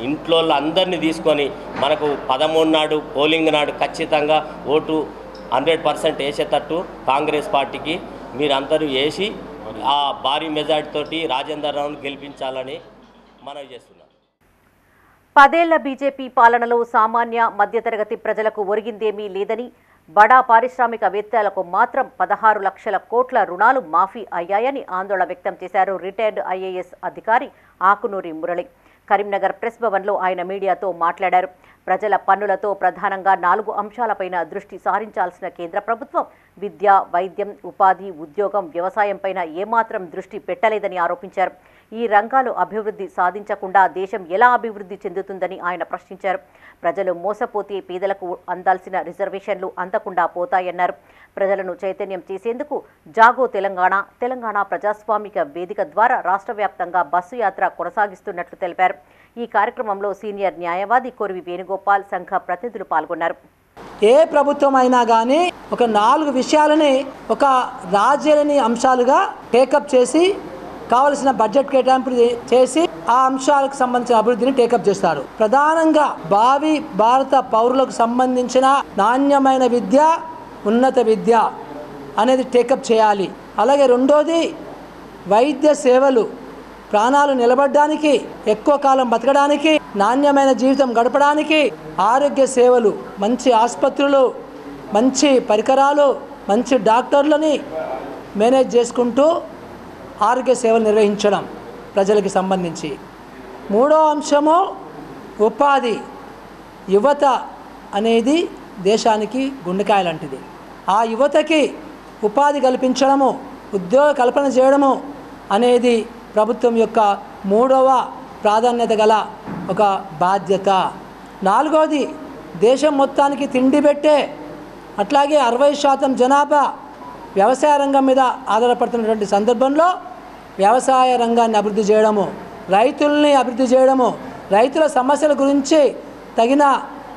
ఇంట్లో అందరినీ తీసుకొని మనకు 13 నాడు పోలింగ్ నాడు ఖచ్చితంగా ఓటు 100% వేసేటట్టు కాంగ్రెస్ పార్టీకి మీరందరూ వేసి ఆ భారీ మెజార్టీతోటి రాజేంద్రరావును గెలిపించాలని మనవి చేస్తున్నాం. 10 ఏళ్ల బీజేపీ పాలనలో సామాన్య మధ్యతరగతి ప్రజలకు ఒరిగిందేమీ లేదని, బడా పారిశ్రామికవేత్తలకు మాత్రం 16 లక్షల కోట్ల రుణాలు మాఫీ అయ్యాయని ఆందోళన వ్యక్తం చేశారు రిటైర్డ్ ఐఏఎస్ అధికారి ఆకునూరి మురళి. కరీంనగర్ ప్రెస్ భవన్లో ఆయన మీడియాతో మాట్లాడారు. ప్రజల పన్నులతో ప్రధానంగా 4 అంశాలపైన దృష్టి సారించాల్సిన కేంద్ర ప్రభుత్వం విద్య, వైద్యం, ఉపాధి, ఉద్యోగం, వ్యవసాయంపైన ఏమాత్రం దృష్టి పెట్టలేదని ఆరోపించారు. ఈ రంగాలు అభివృద్ధి సాధించకుండా దేశం ఎలా అభివృద్ధి చెందుతుందని ఆయన ప్రశ్నించారు. ప్రజలు మోసపోతే పేదలకు అందాల్సిన రిజర్వేషన్లు అందకుండా పోతాయన్నారు. ప్రజలను చైతన్యం చేసేందుకు జాగో తెలంగాణ, తెలంగాణ ప్రజాస్వామిక వేదిక ద్వారా రాష్ట్ర వ్యాప్తంగా బస్సు యాత్ర కొనసాగిస్తున్నట్లు తెలిపారు. ఈ కార్యక్రమంలో సీనియర్ న్యాయవాది కొరివి వేణుగోపాల్, సంఘ ప్రతినిధులు పాల్గొన్నారు. ఏ ప్రభుత్వం అయినా కానీ ఒక 4 విషయాలని ఒక రాజ్యాలని అంశాలుగా టేకప్ చేసి కావలసిన బడ్జెట్ కేటాయింపులు చేసి ఆ అంశాలకు సంబంధించిన అభివృద్ధిని టేకప్ చేస్తారు. ప్రధానంగా భావి భారత పౌరులకు సంబంధించిన నాణ్యమైన విద్య, ఉన్నత విద్య అనేది టేకప్ చేయాలి. అలాగే రెండోది వైద్య సేవలు, ప్రాణాలు నిలబడడానికి, ఎక్కువ కాలం బతకడానికి, నాణ్యమైన జీవితం గడపడానికి ఆరోగ్య సేవలు, మంచి ఆసుపత్రులు, మంచి పరికరాలు, మంచి డాక్టర్లని మేనేజ్ చేసుకుంటూ ఆరోగ్య సేవలు నిర్వహించడం ప్రజలకి సంబంధించి. మూడో అంశము ఉపాధి. యువత అనేది దేశానికి గుండెకాయ లాంటిది. ఆ యువతకి ఉపాధి కల్పించడము, ఉద్యోగ కల్పన చేయడము అనేది ప్రభుత్వం యొక్క 3వ ప్రాధాన్యత గల ఒక బాధ్యత. 4వది దేశం మొత్తానికి తిండి పెట్టే, అట్లాగే 60% జనాభా వ్యవసాయ రంగం మీద ఆధారపడుతున్నటువంటి సందర్భంలో వ్యవసాయ రంగాన్ని అభివృద్ధి చేయడము, రైతుల్ని అభివృద్ధి చేయడము, రైతుల సమస్యల గురించి తగిన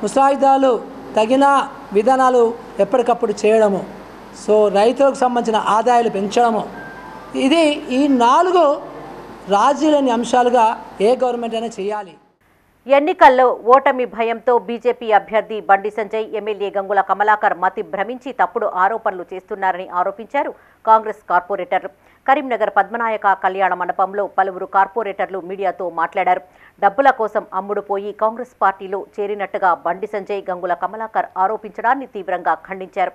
ముసాయిదాలు, తగిన విధానాలు ఎప్పటికప్పుడు చేయడము, సో రైతులకు సంబంధించిన ఆదాయాలు పెంచడము. ఇది ఈ 4 రాజీలేని అంశాలుగా ఏ గవర్నమెంట్ అయినా చేయాలి. ఎన్నికల్లో ఓటమి భయంతో బీజేపీ అభ్యర్థి బండి సంజయ్, ఎమ్మెల్యే గంగుల కమలాకర్ మతి భ్రమించి తప్పుడు ఆరోపణలు చేస్తున్నారని ఆరోపించారు కాంగ్రెస్ కార్పొరేటర్లు. కరీంనగర్ పద్మనాయక కళ్యాణ మండపంలో పలువురు కార్పొరేటర్లు మీడియాతో మాట్లాడారు. డబ్బుల కోసం అమ్ముడుపోయి కాంగ్రెస్ పార్టీలో చేరినట్టుగా బండి సంజయ్, గంగుల కమలాకర్ ఆరోపించడాన్ని తీవ్రంగా ఖండించారు.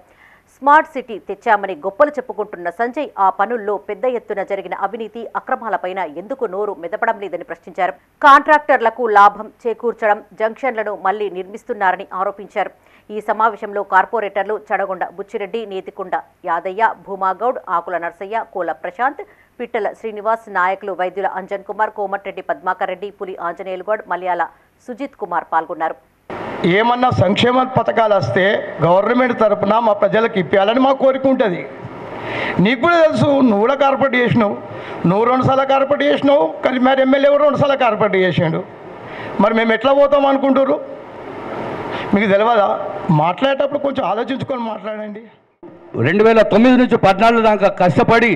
స్మార్ట్ సిటీ తెచ్చామని గొప్పలు చెప్పుకుంటున్న సంజయ్ ఆ పనుల్లో పెద్ద ఎత్తున జరిగిన అవినీతి, అక్రమాలపైన ఎందుకు నోరు మెదపడం లేదని ప్రశ్నించారు. కాంట్రాక్టర్లకు లాభం చేకూర్చడం, జంక్షన్లను మళ్లీ నిర్మిస్తున్నారని ఆరోపించారు. ఈ సమావేశంలో కార్పొరేటర్లు చడగొండ బుచ్చిరెడ్డి, నేతికొండ యాదయ్య, భూమాగౌడ్, ఆకుల నర్సయ్య, కోల ప్రశాంత్, పిట్టల శ్రీనివాస్, నాయకులు వైద్యుల అంజన్ కుమార్, కోమటిరెడ్డి పద్మాకర్ రెడ్డి, పులి ఆంజనేయులు గౌడ్, మల్యాల సుజిత్ కుమార్ పాల్గొన్నారు. ఏమన్నా సంక్షేమ పథకాలు వస్తే గవర్నమెంట్ తరఫున మా ప్రజలకు ఇప్పించాలని మా కోరిక ఉంటుంది. నీకు కూడా తెలుసు, నువ్వు కూడా కార్పొరేట్ చేసినావు, నువ్వు 2 సార్లు కార్పొరేట్ చేసినావు, కానీ మరి ఎమ్మెల్యే 2 సార్లు కార్పొరేట్ చేసాడు. మరి మేము ఎట్లా పోతాం అనుకుంటారు? మీకు తెలియదా? మాట్లాడేటప్పుడు కొంచెం ఆలోచించుకొని మాట్లాడండి. 2009 నుంచి 14 దాకా కష్టపడి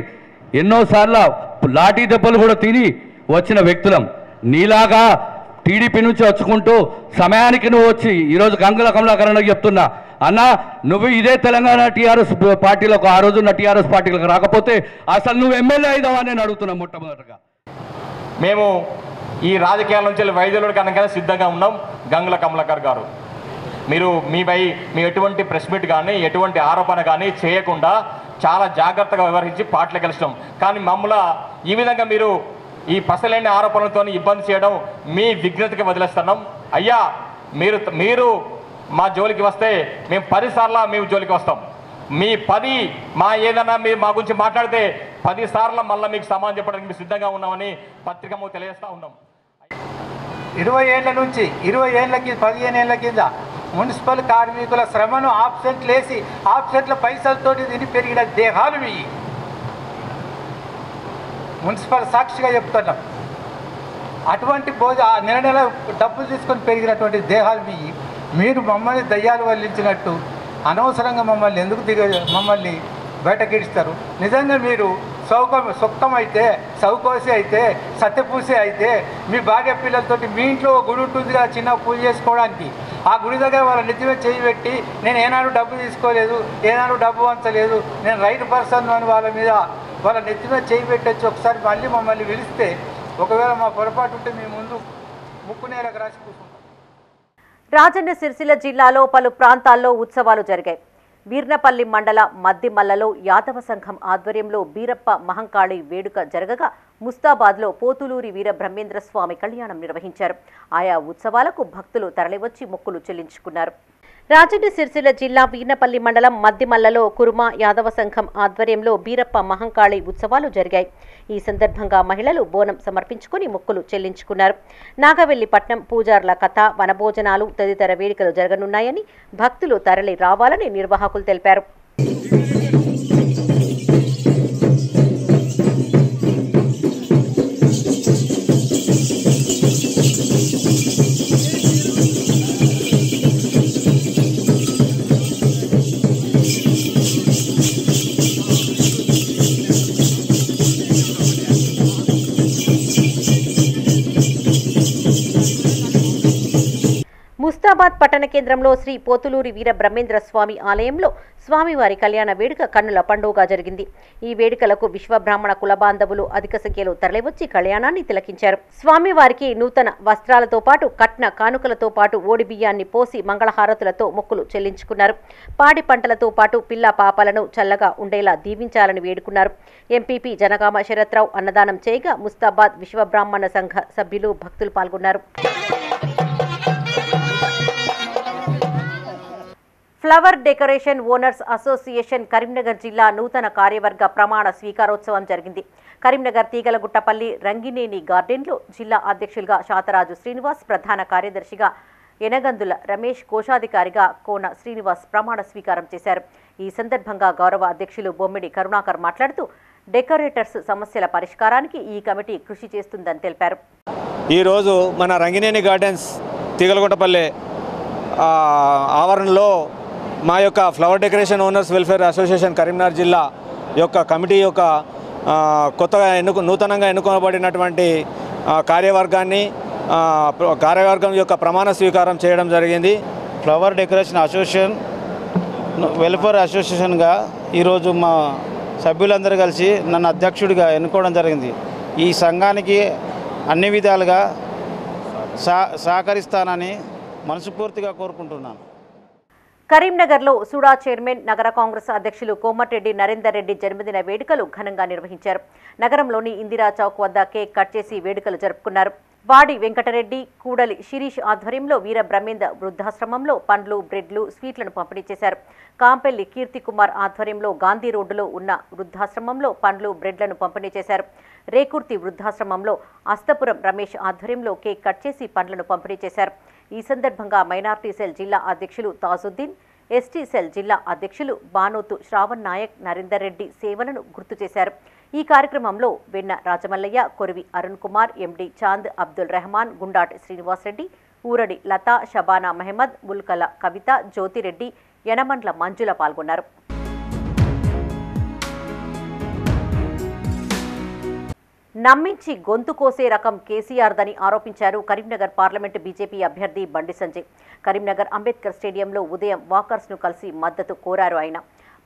ఎన్నోసార్లు లాఠీ దెబ్బలు కూడా తిని వచ్చిన వ్యక్తులం. నీలాగా టీడీపీ నుంచి వచ్చుకుంటూ సమయానికి నువ్వు వచ్చి ఈరోజు గంగుల కమలాకరణకు చెప్తున్నా, అన్న నువ్వు ఇదే తెలంగాణ టీఆర్ఎస్ పార్టీలకు ఆ రోజున్న టీఆర్ఎస్ పార్టీలకు రాకపోతే అసలు నువ్వు ఎమ్మెల్యే అయిదావా అని అడుగుతున్నా. మొట్టమొదటిగా మేము ఈ రాజకీయాల నుంచి వైద్యుల కనుక సిద్ధంగా ఉన్నాం. గంగుల కమలాకర్ గారు, మీరు మీ ఎటువంటి ప్రెస్ మీట్ కానీ ఎటువంటి ఆరోపణ కానీ చేయకుండా చాలా జాగ్రత్తగా వ్యవహరించి పార్టీలు గెలిచడం, కానీ మమ్మల్ని ఈ విధంగా మీరు ఈ పసలేని ఆరోపణలతో ఇబ్బంది చేయడం మీ విఘ్నతకి వదిలేస్తున్నాం. అయ్యా మీరు మా జోలికి వస్తే మేము 10 సార్లు మేము జోలికి వస్తాం. మా ఏదైనా మీరు మా గురించి మాట్లాడితే 10 సార్లు మళ్ళీ మీకు సమాధానం చెప్పడానికి మేము సిద్ధంగా ఉన్నామని పత్రికము తెలియజేస్తూ ఉన్నాం. 20 ఏళ్ల నుంచి 20 ఏళ్ళకి 15 ఏళ్ల కింద మున్సిపల్ కార్మికుల శ్రమను ఆబ్సెంట్లేసి ఆబ్సెంట్ల పైసలతోటి తిని పెరిగిన దేహాలు మీ మున్సిపల్ సాక్షిగా చెప్తున్నాం. అటువంటి నెల నెల డబ్బులు తీసుకొని పెరిగినటువంటి దేహాలు మీరు మమ్మల్ని దయ్యాలు వల్లించినట్టు అనవసరంగా మమ్మల్ని ఎందుకు మమ్మల్ని బయటకిడిస్తారు? నిజంగా మీరు సొక్కమైతే సౌకోసి అయితే సత్యపూసి అయితే మీ భార్య పిల్లలతోటి మీ ఇంట్లో గుడి ఉంటుంది కదా చిన్న పూజ చేసుకోవడానికి, ఆ గుడి దగ్గర వాళ్ళ నిజమే చేయి పెట్టి నేను ఏనాడు డబ్బు తీసుకోలేదు, ఏనాడు డబ్బు వంచలేదు, నేను రైట్ పర్సన్ అని వాళ్ళ నెత్తిమే చేయి పెట్టచ్చు. ఒకసారి మళ్ళీ మమ్మల్ని పిలిస్తే ఒకవేళ మా పొరపాటు ఉంటే మీ ముందు ముక్కు నేలకు రాసి కూర్చుంటాం. రాజన్న సిరిసిల్ల జిల్లాలో పలు ప్రాంతాల్లో ఉత్సవాలు జరిగాయి. వీర్నపల్లి మండల మద్దిమల్లలో యాదవ సంఘం ఆధ్వర్యంలో బీరప్ప మహంకాళి వేడుక జరగగా ముస్తాబాద్లో పోతులూరి వీర బ్రహ్మేంద్ర స్వామి కళ్యాణం నిర్వహించారు. ఆయా ఉత్సవాలకు భక్తులు తరలివచ్చి మొక్కులు చెల్లించుకున్నారు. రాజన్న సిరిసిల్ల జిల్లా వీర్నపల్లి మండలం మద్దిమల్లలో కురుమా యాదవ సంఘం ఆధ్వర్యంలో బీరప్ప మహంకాళి ఉత్సవాలు జరిగాయి. ఈ సందర్భంగా మహిళలు బోనం సమర్పించుకుని మొక్కులు చెల్లించుకున్నారు. నాగవెల్లిపట్నం పూజార్ల కథ, వనభోజనాలు తదితర వేడుకలు జరగనున్నాయని భక్తులు తరలి రావాలని నిర్వాహకులు తెలిపారు. ముస్తాబాద్ పట్టణ కేంద్రంలో శ్రీ పోతులూరి వీర బ్రహ్మేంద్ర స్వామి ఆలయంలో స్వామివారి కళ్యాణ వేడుక కన్నుల పండుగగా జరిగింది. ఈ వేడుకలకు విశ్వబ్రాహ్మణ కుల బాంధవులు అధిక సంఖ్యలో తరలివచ్చి కళ్యాణాన్ని తిలకించారు. స్వామివారికి నూతన వస్త్రాలతో పాటు కట్న కానుకలతో పాటు ఓడి బియ్యాన్ని పోసి మంగళహారతులతో మొక్కులు చెల్లించుకున్నారు. పాడి పంటలతో పాటు పిల్ల పాపలను చల్లగా ఉండేలా దీవించాలని వేడుకున్నారు. ఎంపీపీ జనగామ శరత్రావు అన్నదానం చేయగా ముస్తాబాద్ విశ్వబ్రాహ్మణ సంఘ సభ్యులు భక్తులు పాల్గొన్నారు. Flower decoration owners association Karimnagar జిల్లా నూతన కార్యవర్గ ప్రమాణ స్వీకారోత్సవం జరిగింది. కరీంనగర్ తీగలగుట్టపల్లి రంగినేని గార్డెన్లో జిల్లా అధ్యక్షులుగా శాతరాజు శ్రీనివాస్, ప్రధాన కార్యదర్శిగా ఎనగందుల రమేష్, కోశాధికారిగా కోన శ్రీనివాస్ ప్రమాణ స్వీకారం చేశారు. ఈ సందర్భంగా గౌరవ అధ్యక్షులు బొమ్మిడి కరుణాకర్ మాట్లాడుతూ డెకరేటర్స్ సమస్యల పరిష్కారానికి ఈ కమిటీ కృషి చేస్తుందని తెలిపారు. ఈరోజు మన రంగినేని గార్డెన్స్ తీగలగుట్టపల్లి ఆవరణలో మా యొక్క flower decoration owners welfare association Karimnagar జిల్లా యొక్క కమిటీ యొక్క కొత్తగా నూతనంగా ఎన్నుకోబడినటువంటి కార్యవర్గం యొక్క ప్రమాణ స్వీకారం చేయడం జరిగింది. ఫ్లవర్ డెకరేషన్ అసోసియేషన్ వెల్ఫేర్ అసోసియేషన్గా ఈరోజు మా సభ్యులందరూ కలిసి నన్ను అధ్యక్షుడిగా ఎన్నుకోవడం జరిగింది. ఈ సంఘానికి అన్ని విధాలుగా సహకరిస్తానని మనస్ఫూర్తిగా కోరుకుంటున్నాను. కరీంనగర్లో సుడా చైర్మన్, నగర కాంగ్రెస్ అధ్యక్షులు కోమటిరెడ్డి నరేందర్ రెడ్డి జన్మదిన వేడుకలు ఘనంగా నిర్వహించారు. నగరంలోని ఇందిరా చౌక్ వద్ద కేక్ కట్ చేసి వేడుకలు జరుపుకున్నారు. వాడి వెంకటరెడ్డి, కూడలి శిరీష్ ఆధ్వర్యంలో వీర బ్రహ్మేంద్ర వృద్ధాశ్రమంలో పండ్లు, బ్రెడ్లు, స్వీట్లను పంపిణీ చేశారు. కాంపెల్లి కీర్తికుమార్ ఆధ్వర్యంలో గాంధీ రోడ్డులో ఉన్న వృద్ధాశ్రమంలో పండ్లు, బ్రెడ్లను పంపిణీ చేశారు. రేకుర్తి వృద్ధాశ్రమంలో అస్తపురం రమేష్ ఆధ్వర్యంలో కేక్ కట్ చేసి పండ్లను పంపిణీ చేశారు. ఈ సందర్భంగా మైనార్టీ సెల్ జిల్లా అధ్యక్షులు తాజుద్దీన్, ఎస్టీ సెల్ జిల్లా అధ్యక్షులు బానోతు శ్రావణ్ నాయక్, నరేందర్ రెడ్డి సేవలను గుర్తు చేశారు. ఈ కార్యక్రమంలో వెన్న రాజమల్లయ్య, కొరివి అరుణ్ కుమార్, ఎండి చాంద్, అబ్దుల్ రెహమాన్, గుండాటి శ్రీనివాసరెడ్డి, ఊరడి లత, షబానా మహమ్మద్, ముల్కల కవిత, జ్యోతిరెడ్డి, యనమండ్ల మంజుల పాల్గొన్నారు. నమ్మించి గొంతు కోసే రకం కేసీఆర్దని ఆరోపించారు కరీంనగర్ పార్లమెంటు బీజేపీ అభ్యర్థి బండి సంజయ్. కరీంనగర్ అంబేద్కర్ స్టేడియంలో ఉదయం వాకర్స్ను కలిసి మద్దతు కోరారు ఆయన.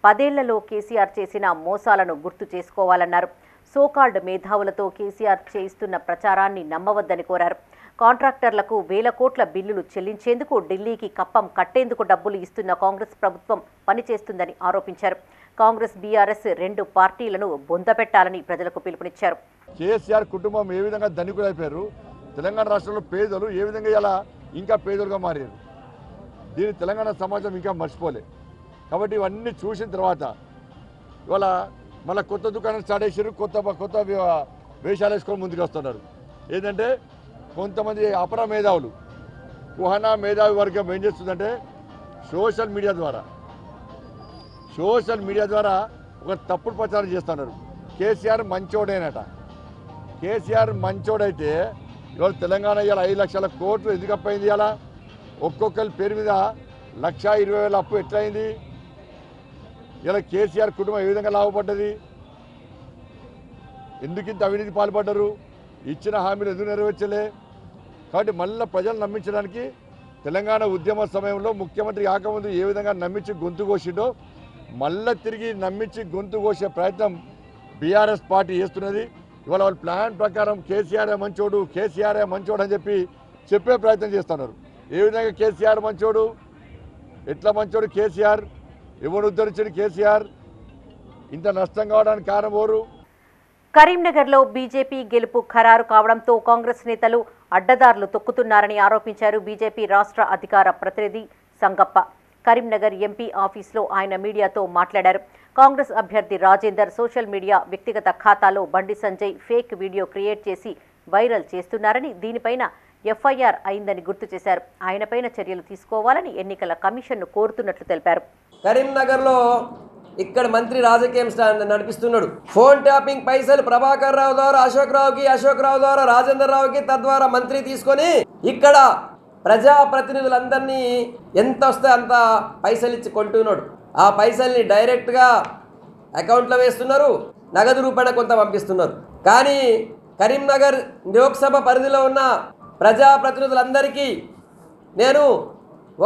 10 ఏళ్లలో కేసీఆర్ చేసిన మోసాలను గుర్తు చేసుకోవాలన్నారు. సోకాల్డ్ మేధావులతో కేసీఆర్ చేయిస్తున్న ప్రచారాన్ని నమ్మవద్దని కోరారు. కాంట్రాక్టర్లకు వేల కోట్ల బిల్లులు చెల్లించేందుకు ఢిల్లీకి కప్పం కట్టేందుకు డబ్బులు ఇస్తున్న కాంగ్రెస్ ప్రభుత్వం పనిచేస్తుందని ఆరోపించారు. కాంగ్రెస్, బీఆర్ఎస్ 2 పార్టీలను బొందపెట్టాలని ప్రజలకు పిలుపునిచ్చారు. కేసీఆర్ కుటుంబం ఏ విధంగా ధనికులైపోయారు, తెలంగాణ రాష్ట్రంలో పేదలు ఏ విధంగా ఇలా ఇంకా పేదలుగా మారారు, దీన్ని తెలంగాణ సమాజం ఇంకా మర్చిపోలే. కాబట్టి ఇవన్నీ చూసిన తర్వాత ఇవాళ మళ్ళీ కొత్త దుకాణం స్టార్ట్ చేసారు, కొత్త వేషాలు వేసుకొని ముందుకు వస్తున్నారు. ఏంటంటే కొంతమంది అపర మేధావులు, కుహనా మేధావి వర్గం ఏం చేస్తుందంటే సోషల్ మీడియా ద్వారా ఒక తప్పుడు ప్రచారం చేస్తున్నారు. కేసీఆర్ మంచోడేనట. కేసీఆర్ మంచోడైతే ఇవాళ తెలంగాణ ఇవాళ 5 లక్షల కోట్లు ఎందుకు అప్పయింది? ఇవాళ ఒక్కొక్కరి పేరు మీద 1,20,000 అప్పు ఎట్లయింది? ఇలా కేసీఆర్ కుటుంబం ఏ విధంగా లాభపడ్డది? ఎందుకు ఇంత అవినీతి పాల్పడ్డారు? ఇచ్చిన హామీలు ఎందుకు నెరవేర్చలే? కాబట్టి మళ్ళీ ప్రజలు నమ్మించడానికి తెలంగాణ ఉద్యమ సమయంలో ముఖ్యమంత్రి కాకముందు ఏ విధంగా నమ్మించి గొంతు కోసిండో మళ్ళీ తిరిగి నమ్మించి గొంతు కోసే ప్రయత్నం బీఆర్ఎస్ పార్టీ చేస్తున్నది. ఇవాళ వాళ్ళ ప్లాన్ ప్రకారం కేసీఆర్ మంచోడు అని చెప్పే ప్రయత్నం చేస్తున్నారు. ఏ విధంగా కేసీఆర్ మంచోడు, ఎట్లా మంచోడు కేసీఆర్, ఎవరు ఉద్ధరించాడు కేసీఆర్, ఇంత నష్టం కావడానికి కారణం ఎవరు? కరీంనగర్లో బీజేపీ గెలుపు ఖరారు కావడంతో కాంగ్రెస్ నేతలు అడ్డదారులు తొక్కుతున్నారని ఆరోపించారు బీజేపీ రాష్ట్ర అధికార ప్రతినిధి సంగప్ప. కరీంనగర్ ఎంపీ ఆఫీస్లో ఆయన మీడియాతో మాట్లాడారు. కాంగ్రెస్ అభ్యర్థి రాజేందర్ సోషల్ మీడియా వ్యక్తిగత ఖాతాలో Bandi Sanjay fake video create చేసి వైరల్ చేస్తున్నారని, దీనిపైన ఎఫ్ఐఆర్ అయిందని గుర్తు చేశారు. ఆయనపైన చర్యలు తీసుకోవాలని ఎన్నికల కమిషన్ను కోరుతున్నట్లు తెలిపారు. కరీంనగర్లో ఇక్కడ మంత్రి రాజకీయం నడిపిస్తున్నాడు. ఫోన్ ట్యాపింగ్ పైసలు ప్రభాకర్ రావు ద్వారా అశోక్ రావు ద్వారా రాజేందర్ రావుకి, తద్వారా మంత్రి తీసుకొని ఇక్కడ ప్రజాప్రతినిధులందరినీ ఎంత వస్తే అంత పైసలు ఇచ్చి కొంటున్నాడు. ఆ పైసల్ని డైరెక్ట్గా అకౌంట్లో వేస్తున్నారు, నగదు రూపాయన కొంత పంపిస్తున్నారు. కానీ కరీంనగర్ లోక్సభ పరిధిలో ఉన్న ప్రజాప్రతినిధులందరికీ నేను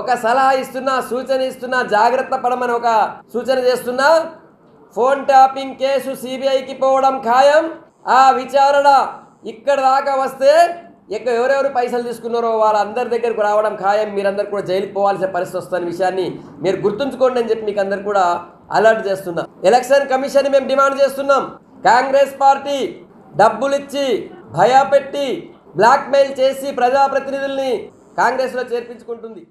ఒక సలహా ఇస్తున్నా, సూచన ఇస్తున్నా, జాగ్రత్త పడమని ఒక సూచన చేస్తున్నా. ఫోన్ ట్యాపింగ్ కేసు సిబిఐకి పోవడం ఖాయం. ఆ విచారణ ఇక్కడ దాకా వస్తే ఎవరెవరు పైసలు తీసుకున్నారో వాళ్ళందరి దగ్గరకు రావడం ఖాయం. మీరందరూ కూడా జైలుకి పోవాల్సిన పరిస్థితి వస్తున్న విషయాన్ని మీరు గుర్తుంచుకోండి అని చెప్పి మీకు అందరు కూడా అలర్ట్ చేస్తున్నా. ఎలక్షన్ కమిషన్ మేము డిమాండ్ చేస్తున్నాం. కాంగ్రెస్ పార్టీ డబ్బులు ఇచ్చి భయపెట్టి బ్లాక్మెయిల్ చేసి ప్రజాప్రతినిధుల్ని కాంగ్రెస్లో చేర్పించుకుంటుంది.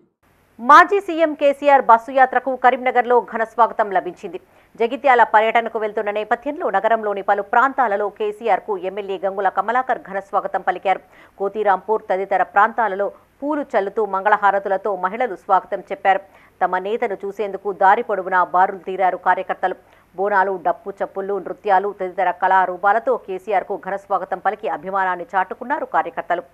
మాజీ సీఎం కేసీఆర్ బస్సు యాత్రకు కరీంనగర్లో ఘన స్వాగతం లభించింది. జగిత్యాల పర్యటనకు వెళ్తున్న నేపథ్యంలో నగరంలోని పలు ప్రాంతాలలో కేసీఆర్కు ఎమ్మెల్యే గంగుల కమలాకర్ ఘన స్వాగతం పలికారు. కోతిరాంపూర్ తదితర ప్రాంతాలలో పూలు చల్లుతూ మంగళహారతులతో మహిళలు స్వాగతం చెప్పారు. తమ నేతను చూసేందుకు దారి పొడవునా బారులు తీరారు కార్యకర్తలు. బోనాలు, డప్పు చప్పుళ్లు, నృత్యాలు తదితర కళారూపాలతో కేసీఆర్కు ఘన స్వాగతం పలికి అభిమానాన్ని చాటుకున్నారు కార్యకర్తలు.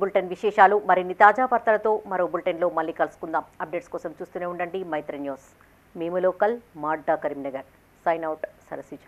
బులెటిన్ విశేషాలు మరిన్ని తాజా వార్తలతో మరో బులెటిన్లో మళ్ళీ కలుసుకుందాం. అప్డేట్స్ కోసం చూస్తూనే ఉండండి మైత్రి న్యూస్. మేము లోకల్, మాడ్డా, కరీంనగర్. Sign out, Sarasija.